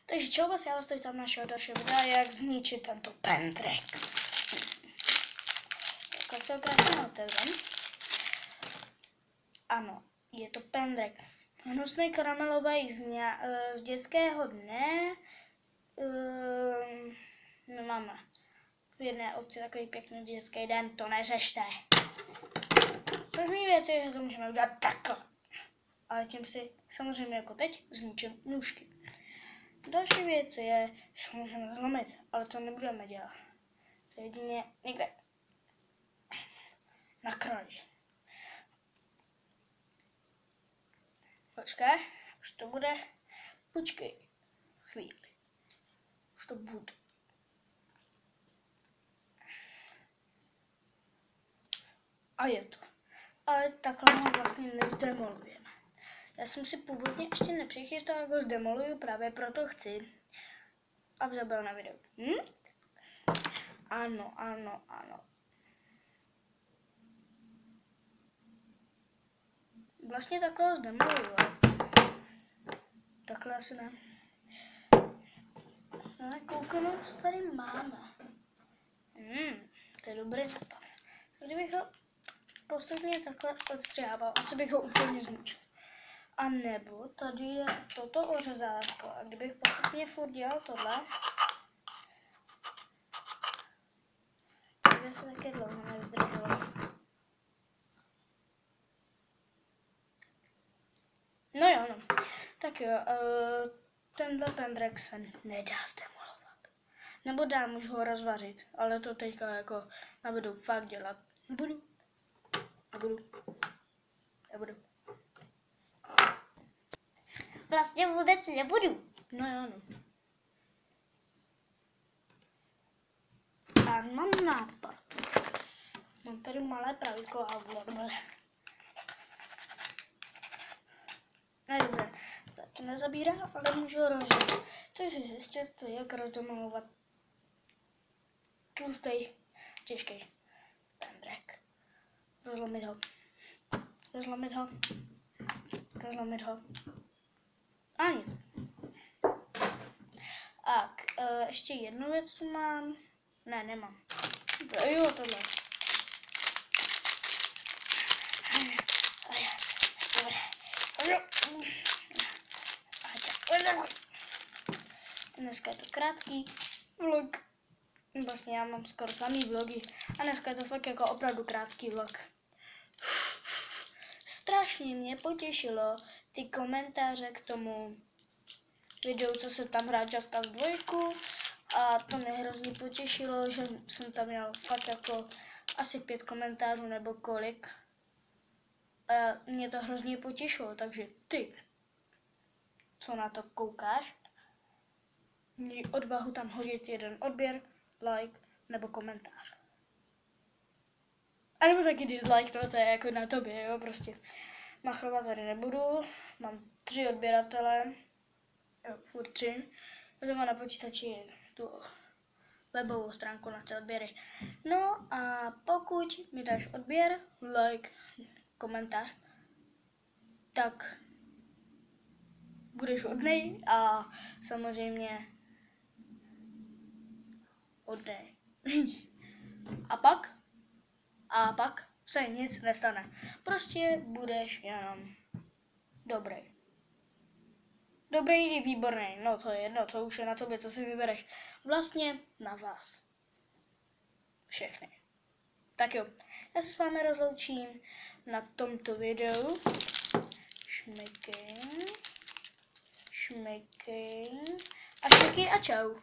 Takže čau vás, já vás tady tam našeho dalšího videa, jak zničit tento pendrek. Takhle se ho krásně otevřem. Ano, je to pendrek. Hnusný karamelový z dětského dne. My máme v jedné obci takový pěkný dětský den, to neřešte. První věc je, že to můžeme udělat takhle. Ale tím si samozřejmě jako teď zničím nůžky. Další věc je, že můžeme zlomit, ale to nebudeme dělat. To jedině někde na kraji. Počkej, už to bude. Počkej chvíli. Už to bude. A je to. Ale takhle ho vlastně nezdemolujeme. Já jsem si původně ještě nepřichystal, jak ho zdemoluju, právě proto chci, aby zabil na videu. Ano. Vlastně takhle ho zdemoluju, ale takhle asi ne. Ale koukám, co tady máme. To je dobrý nápad. Kdybych ho postupně takhle odstřával, asi bych ho úplně zničil. A nebo tady je toto ořezátko. A kdybych postupně furt dělal tohle, tak by se také dlouho nevydrželo. No jo, no. Tak jo, tenhle pendrek se nedá zdemolovat. Nebo dám už ho rozvařit, ale to teďka jako nebudu fakt dělat. Nebudu. Vlastně vůbec nebudu. No jo, no. A mám nápad. Mám tady malé pravítko a budeme. Ne, dobře. Tak to nezabírá, ale můžu ho rozdělit. Takže zjistit, jak rozdemolovat tlustý, těžký pendrek. Rozlomit ho. A nic. Tak, ještě jednu věc tu mám. Ne, nemám. Jo, tohle. Dneska je to krátký vlog. Vlastně já mám skoro samý vlogy. A dneska je to fakt jako opravdu krátký vlog. Strašně mě potěšilo ty komentáře k tomu videu, co jsem tam hrál Just Cause 2. A to mě hrozně potěšilo, že jsem tam měl fakt jako asi 5 komentářů nebo kolik. A mě to hrozně potěšilo, takže ty, co na to koukáš, měj odvahu tam hodit jeden odběr, like nebo komentář. A nebo taky dislike, no to je jako na tobě, jo, prostě. Machrovat tady nebudu, mám 3 odběratele, jo, furt 3. To mám na počítači tu webovou stránku na ty odběry. No a pokud mi dáš odběr, like, komentář, tak budeš hodnej a samozřejmě hodnej. A pak se nic nestane. Prostě budeš jenom dobrý. Dobrý i výborný. No to je jedno, to už je na tobě, co si vybereš. Vlastně na vás. Všechny. Tak jo, já se s vámi rozloučím na tomto videu. Šmeky a čau.